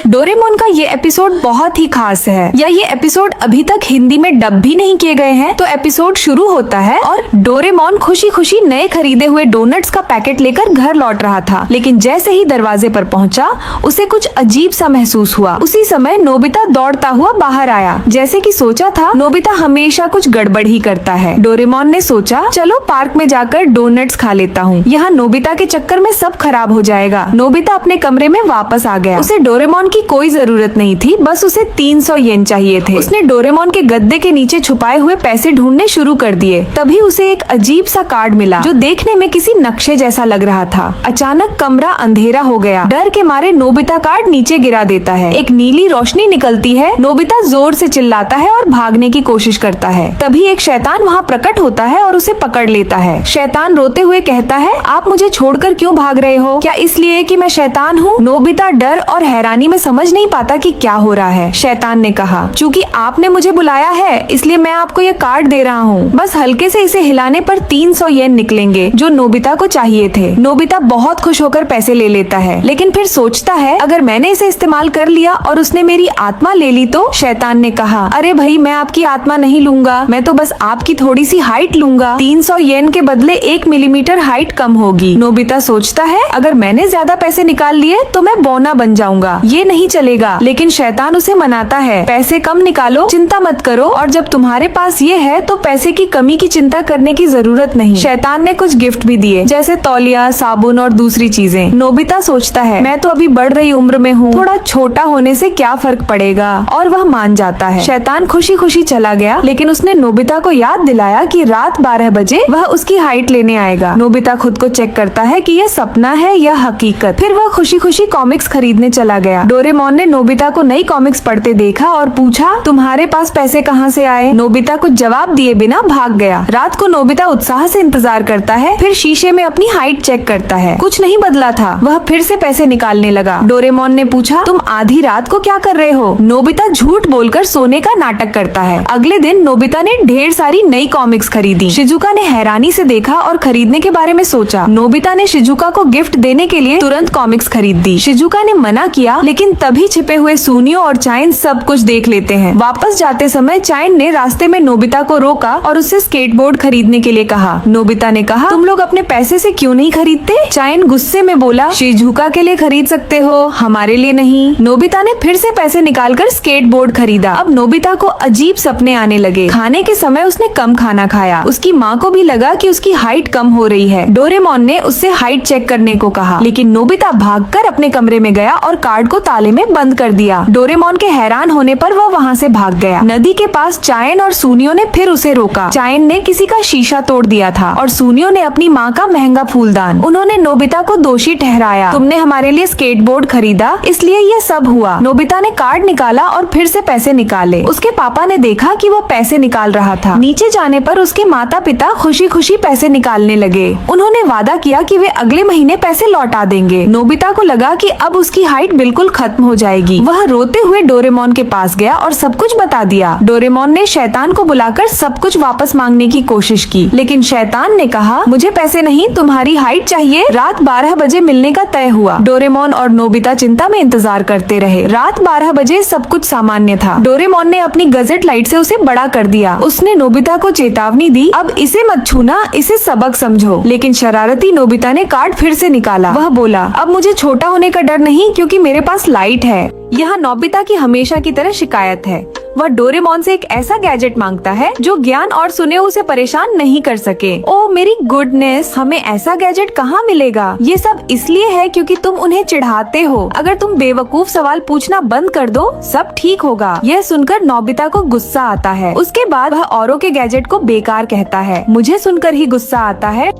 Doraemon का ये episode बहुत ही खास है। या ये एपिसोड अभी तक हिंदी में डब भी नहीं किए गए हैं। तो एपिसोड शुरू होता है और डोरेमोन खुशी खुशी नए खरीदे हुए डोनट्स का पैकेट लेकर घर लौट रहा था, लेकिन जैसे ही दरवाजे पर पहुंचा उसे कुछ अजीब सा महसूस हुआ। उसी समय नोबिता दौड़ता हुआ बाहर आया। जैसे कि सोचा था, नोबिता हमेशा कुछ गड़बड़ ही करता है। डोरेमोन ने सोचा, चलो पार्क में जाकर डोनट्स खा लेता हूँ, यहाँ नोबिता के चक्कर में सब खराब हो जाएगा। नोबिता अपने कमरे में वापस आ गया। उसे डोरेमोन की कोई जरूरत नहीं थी, बस उसे 300 येन चाहिए थे। उसने डोरेमोन के गद्दे के नीचे छुपाए हुए पैसे ढूंढने शुरू कर दिए। तभी उसे एक अजीब सा कार्ड मिला जो देखने में किसी नक्शे जैसा लग रहा था। अचानक कमरा अंधेरा हो गया। डर के मारे नोबिता कार्ड नीचे गिरा देता है। एक नीली रोशनी निकलती है। नोबिता जोर से चिल्लाता है और भागने की कोशिश करता है। तभी एक शैतान वहाँ प्रकट होता है और उसे पकड़ लेता है। शैतान रोते हुए कहता है, आप मुझे छोड़कर क्यों भाग रहे हो? क्या इसलिए कि मैं शैतान हूँ? नोबिता डर और हैरानी में समझ नहीं पाता कि क्या हो रहा है। शैतान ने कहा, चूँकि आपने मुझे बुलाया है इसलिए मैं आपको ये कार्ड दे रहा हूँ। बस हल्के से इसे हिलाने पर 300 येन निकलेंगे जो नोबिता को चाहिए थे। नोबिता बहुत खुश होकर पैसे ले लेता है, लेकिन फिर सोचता है, अगर मैंने इसे इस्तेमाल कर लिया और उसने मेरी आत्मा ले ली तो? शैतान ने कहा, अरे भाई, मैं आपकी आत्मा नहीं लूंगा, मैं तो बस आपकी थोड़ी सी हाइट लूंगा। 300 येन के बदले 1 मिलीमीटर हाइट कम होगी। नोबिता सोचता है, अगर मैंने ज्यादा पैसे निकाल लिए तो मैं बौना बन जाऊंगा, ये नहीं चलेगा। लेकिन शैतान उसे मनाता है, पैसे कम निकालो, चिंता मत करो, और जब तुम्हारे पास ये है तो पैसे की कमी की चिंता करने की जरूरत नहीं। शैतान ने कुछ गिफ्ट भी दिए, जैसे तौलिया, साबुन और दूसरी चीजें। नोबिता सोचता है, मैं तो अभी बढ़ रही उम्र में हूँ, थोड़ा छोटा होने से क्या फर्क पड़ेगा, और वह मान जाता है। शैतान खुशी खुशी चला गया, लेकिन उसने नोबिता को याद दिलाया कि रात 12 बजे वह उसकी हाइट लेने आएगा। नोबिता खुद को चेक करता है कि यह सपना है या हकीकत। फिर वह खुशी खुशी कॉमिक्स खरीदने चला गया। डोरेमोन ने नोबिता को नई कॉमिक्स पढ़ते देखा और पूछा, तुम्हारे पास पैसे कहाँ से आए? नोबिता कुछ जवाब दिए बिना भाग गया। रात को नोबिता उत्साह से इंतजार करता है, फिर शीशे में अपनी हाइट चेक करता है, कुछ नहीं बदला था। वह फिर से पैसे निकालने लगा। डोरेमोन ने पूछा, तुम आधी रात को क्या कर रहे हो? नोबिता झूठ बोलकर सोने का नाटक करता है। अगले दिन नोबिता ने ढेर सारी नई कॉमिक्स खरीदी। शिजुका ने हैरानी से देखा और खरीदने के बारे में सोचा। नोबिता ने शिजुका को गिफ्ट देने के लिए तुरंत कॉमिक्स खरीद दी। शिजुका ने मना किया, लेकिन तभी छिपे हुए सूनियो और चाइन सब कुछ देख लेते हैं। वापस जाते समय चाइन ने रास्ते में नोबिता को रोका और उससे स्केटबोर्ड खरीदने के लिए कहा। नोबिता ने कहा, तुम लोग अपने पैसे से क्यों नहीं खरीदते? चाइन गुस्से में बोला, शिजुका के लिए खरीद सकते हो, हमारे लिए नहीं। नोबिता ने फिर से पैसे निकालकर स्केटबोर्ड खरीदा। अब नोबिता को अजीब सपने आने लगे। खाने के समय उसने कम खाना खाया। उसकी माँ को भी लगा कि उसकी हाइट कम हो रही है। डोरेमोन ने उससे हाइट चेक करने को कहा, लेकिन नोबिता भागकर अपने कमरे में गया और कार्ड को ताले में बंद कर दिया। डोरेमोन के हैरान होने पर वह वहाँ से भाग गया। नदी के पास चाइन और सूनियो ने फिर उसे रोका। चाइन ने किसी का शीशा तोड़ दिया था और सूनियो ने अपनी माँ का महंगा फूलदान। उन्होंने नोबिता को दोषी ठहराया, तुमने हमारे लिए स्केटबोर्ड खरीदा इसलिए ये सब हुआ। नोबिता ने कार्ड निकाला और फिर से पैसे निकाले। उसके पापा ने देखा कि वह पैसे निकाल रहा था। नीचे जाने पर उसके माता पिता खुशी खुशी पैसे निकालने लगे। उन्होंने वादा किया कि वे अगले महीने पैसे लौटा देंगे। नोबिता को लगा कि अब उसकी हाइट बिल्कुल खत्म हो जाएगी। वह रोते हुए डोरेमोन के पास गया और सब कुछ बता दिया। डोरेमोन ने शैतान को बुलाकर सब कुछ वापस मांगने की कोशिश की, लेकिन शैतान ने कहा, मुझे पैसे नहीं, तुम्हारी हाइट चाहिए। रात 12 बजे मिलने का तय हुआ। डोरेमोन और नोबिता चिंता में इंतजार करते रहे। रात 12 बजे सब कुछ सामान्य था। डोरेमोन ने अपनी गजेट लाइट से उसे बड़ा कर दिया। उसने नोबिता को चेतावनी दी, अब इसे मत छूना, इसे सबक समझो। लेकिन शरारती नोबिता ने कार्ड फिर से निकाला। वह बोला, अब मुझे छोटा होने का डर नहीं, क्योंकि मेरे पास लाइट है। यहाँ नोबिता की हमेशा की तरह शिकायत है। वह डोरेमोन से एक ऐसा गैजेट मांगता है जो ज्ञान और सुने उसे परेशान नहीं कर सके। ओह मेरी गुडनेस, हमें ऐसा गैजेट कहाँ मिलेगा? ये सब इसलिए है क्योंकि तुम उन्हें चिढ़ाते हो। अगर तुम बेवकूफ सवाल पूछना बंद कर दो, सब ठीक होगा। यह सुनकर नोबिता को गुस्सा आता है। उसके बाद वह औरों के गैजेट को बेकार कहता है। मुझे सुनकर ही गुस्सा आता है।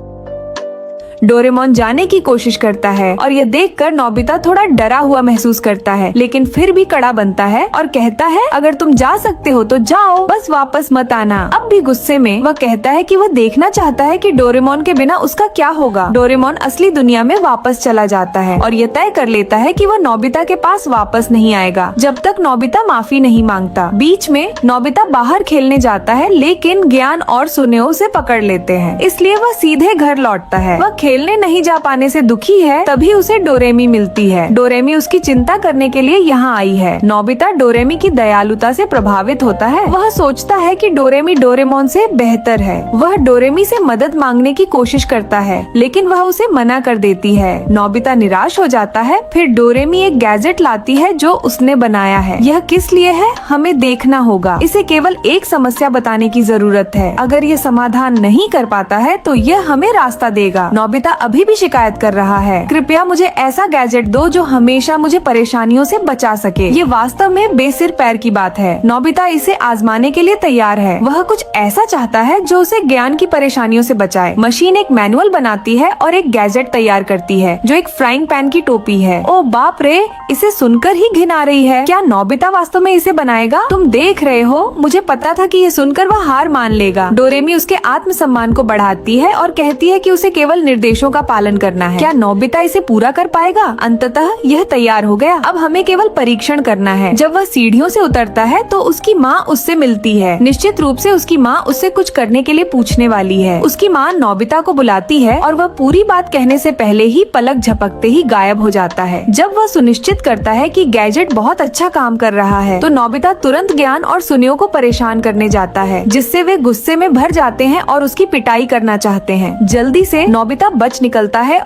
डोरेमोन जाने की कोशिश करता है और यह देखकर नोबिता थोड़ा डरा हुआ महसूस करता है, लेकिन फिर भी कड़ा बनता है और कहता है, अगर तुम जा सकते हो तो जाओ, बस वापस मत आना। अब भी गुस्से में वह कहता है कि वह देखना चाहता है कि डोरेमोन के बिना उसका क्या होगा। डोरेमोन असली दुनिया में वापस चला जाता है और यह तय कर लेता है कि वह नोबिता के पास वापस नहीं आएगा जब तक नोबिता माफी नहीं मांगता। बीच में नोबिता बाहर खेलने जाता है, लेकिन ज्ञान और सुनेओ उसे पकड़ लेते हैं, इसलिए वह सीधे घर लौटता है। वह खेलने नहीं जा पाने से दुखी है, तभी उसे डोरेमी मिलती है। डोरेमी उसकी चिंता करने के लिए यहाँ आई है। नोबिता डोरेमी की दयालुता से प्रभावित होता है। वह सोचता है कि डोरेमी डोरेमोन से बेहतर है। वह डोरेमी से मदद मांगने की कोशिश करता है, लेकिन वह उसे मना कर देती है। नोबिता निराश हो जाता है। फिर डोरेमी एक गैजेट लाती है जो उसने बनाया है। यह किस लिए है हमें देखना होगा। इसे केवल एक समस्या बताने की जरूरत है। अगर ये समाधान नहीं कर पाता है तो यह हमें रास्ता देगा। नोबिता अभी भी शिकायत कर रहा है, कृपया मुझे ऐसा गैजेट दो जो हमेशा मुझे परेशानियों से बचा सके। ये वास्तव में बेसिर पैर की बात है। नोबिता इसे आजमाने के लिए तैयार है। वह कुछ ऐसा चाहता है जो उसे ज्ञान की परेशानियों से बचाए। मशीन एक मैनुअल बनाती है और एक गैजेट तैयार करती है जो एक फ्राइंग पैन की टोपी है। ओ बाप रे, इसे सुनकर ही घिन आ रही है। क्या नोबिता वास्तव में इसे बनाएगा? तुम देख रहे हो, मुझे पता था कि ये सुनकर वह हार मान लेगा। डोरेमी उसके आत्मसम्मान को बढ़ाती है और कहती है कि उसे केवल निर्देशों का पालन करना है। क्या नोबिता इसे पूरा कर पाएगा? अंततः यह तैयार हो गया। अब हमें केवल परीक्षण करना है। जब वह सीढ़ियों से उतरता है तो उसकी माँ उससे मिलती है। निश्चित रूप से उसकी माँ उससे कुछ करने के लिए पूछने वाली है। उसकी माँ नोबिता को बुलाती है और वह पूरी बात कहने से पहले ही पलक झपकते ही गायब हो जाता है। जब वह सुनिश्चित करता है कि गैजेट बहुत अच्छा काम कर रहा है तो नोबिता तुरंत ज्ञान और सुनियो को परेशान करने जाता है, जिससे वे गुस्से में भर जाते हैं और उसकी पिटाई करना चाहते हैं। जल्दी से नोबिता बच निकलता है,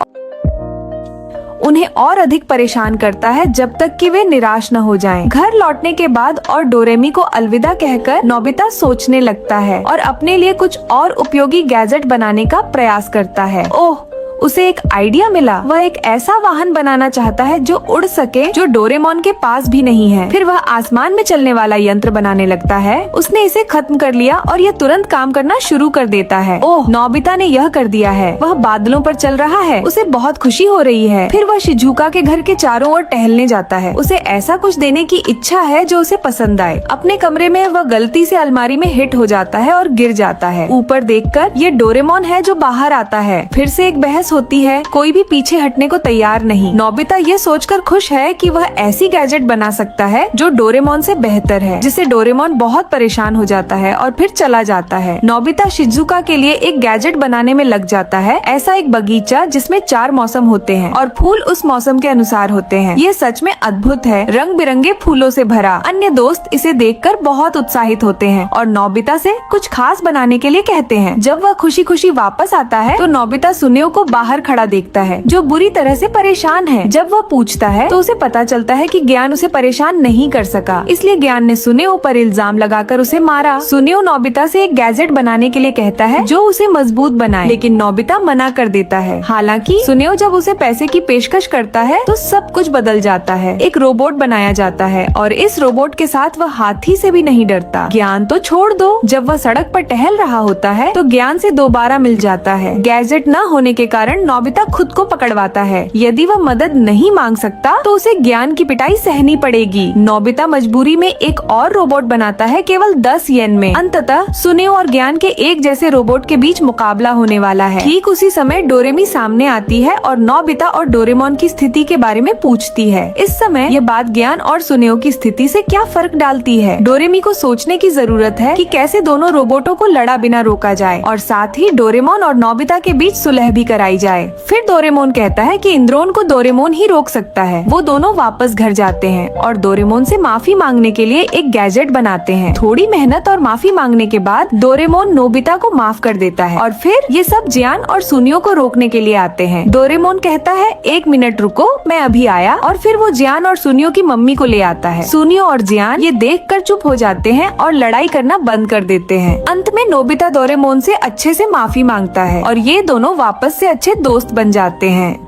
उन्हें और अधिक परेशान करता है जब तक कि वे निराश न हो जाएं। घर लौटने के बाद और डोरेमी को अलविदा कहकर नोबिता सोचने लगता है और अपने लिए कुछ और उपयोगी गैजेट बनाने का प्रयास करता है। ओह, उसे एक आइडिया मिला। वह एक ऐसा वाहन बनाना चाहता है जो उड़ सके, जो डोरेमोन के पास भी नहीं है। फिर वह आसमान में चलने वाला यंत्र बनाने लगता है। उसने इसे खत्म कर लिया और यह तुरंत काम करना शुरू कर देता है। ओह, नोबिता ने यह कर दिया है। वह बादलों पर चल रहा है। उसे बहुत खुशी हो रही है। फिर वह शिजुका के घर के चारों ओर टहलने जाता है। उसे ऐसा कुछ देने की इच्छा है जो उसे पसंद आए। अपने कमरे में वह गलती से अलमारी में हिट हो जाता है और गिर जाता है। ऊपर देखकर ये डोरेमोन है जो बाहर आता है। फिर से एक बहस होती है। कोई भी पीछे हटने को तैयार नहीं। नोबिता ये सोचकर खुश है कि वह ऐसी गैजेट बना सकता है जो डोरेमोन से बेहतर है, जिससे डोरेमोन बहुत परेशान हो जाता है और फिर चला जाता है। नोबिता शिजुका के लिए एक गैजेट बनाने में लग जाता है। ऐसा एक बगीचा जिसमें 4 मौसम होते हैं और फूल उस मौसम के अनुसार होते हैं। ये सच में अद्भुत है, रंग बिरंगे फूलों से भरा। अन्य दोस्त इसे देखकर बहुत उत्साहित होते हैं और नोबिता से कुछ खास बनाने के लिए कहते हैं। जब वह खुशी खुशी वापस आता है तो नोबिता सुनियो को बाहर खड़ा देखता है, जो बुरी तरह से परेशान है। जब वह पूछता है तो उसे पता चलता है कि ज्ञान उसे परेशान नहीं कर सका, इसलिए ज्ञान ने सुनियो पर इल्जाम लगाकर उसे मारा। सुनियो नोबिता से एक गैजेट बनाने के लिए कहता है जो उसे मजबूत बनाए, लेकिन नोबिता मना कर देता है। हालांकि सुनियो जब उसे पैसे की पेशकश करता है तो सब कुछ बदल जाता है। एक रोबोट बनाया जाता है और इस रोबोट के साथ वह हाथी से भी नहीं डरता। ज्ञान तो छोड़ दो, जब वह सड़क पर टहल रहा होता है तो ज्ञान से दोबारा मिल जाता है। गैजेट न होने के कारण नोबिता खुद को पकड़वाता है। यदि वह मदद नहीं मांग सकता तो उसे ज्ञान की पिटाई सहनी पड़ेगी। नोबिता मजबूरी में एक और रोबोट बनाता है केवल 10 येन में। अंततः सुनियो और ज्ञान के एक जैसे रोबोट के बीच मुकाबला होने वाला है। ठीक उसी समय डोरेमी सामने आती है और नोबिता और डोरेमोन की स्थिति के बारे में पूछती है। इस समय ये बात ज्ञान और सुनियो की स्थिति से क्या फर्क डालती है? डोरेमी को सोचने की जरूरत है कि कैसे दोनों रोबोटों को लड़ा बिना रोका जाए और साथ ही डोरेमोन और नोबिता के बीच सुलह भी कराई जाए। फिर डोरेमोन कहता है कि इंद्रोन को डोरेमोन ही रोक सकता है। वो दोनों वापस घर जाते हैं और डोरेमोन से माफी मांगने के लिए एक गैजेट बनाते हैं। थोड़ी मेहनत और माफी मांगने के बाद डोरेमोन नोबिता को माफ कर देता है और फिर ये सब जियान और सुनियो को रोकने के लिए आते हैं। डोरेमोन कहता है 1 मिनट रुको, मैं अभी आया, और फिर वो जियान और सुनियो की मम्मी को ले आता है। सुनियो और जियान ये देखकर चुप हो जाते हैं और लड़ाई करना बंद कर देते हैं। अंत में नोबिता डोरेमोन से अच्छे से माफी मांगता है और ये दोनों वापस से अच्छे दोस्त बन जाते हैं।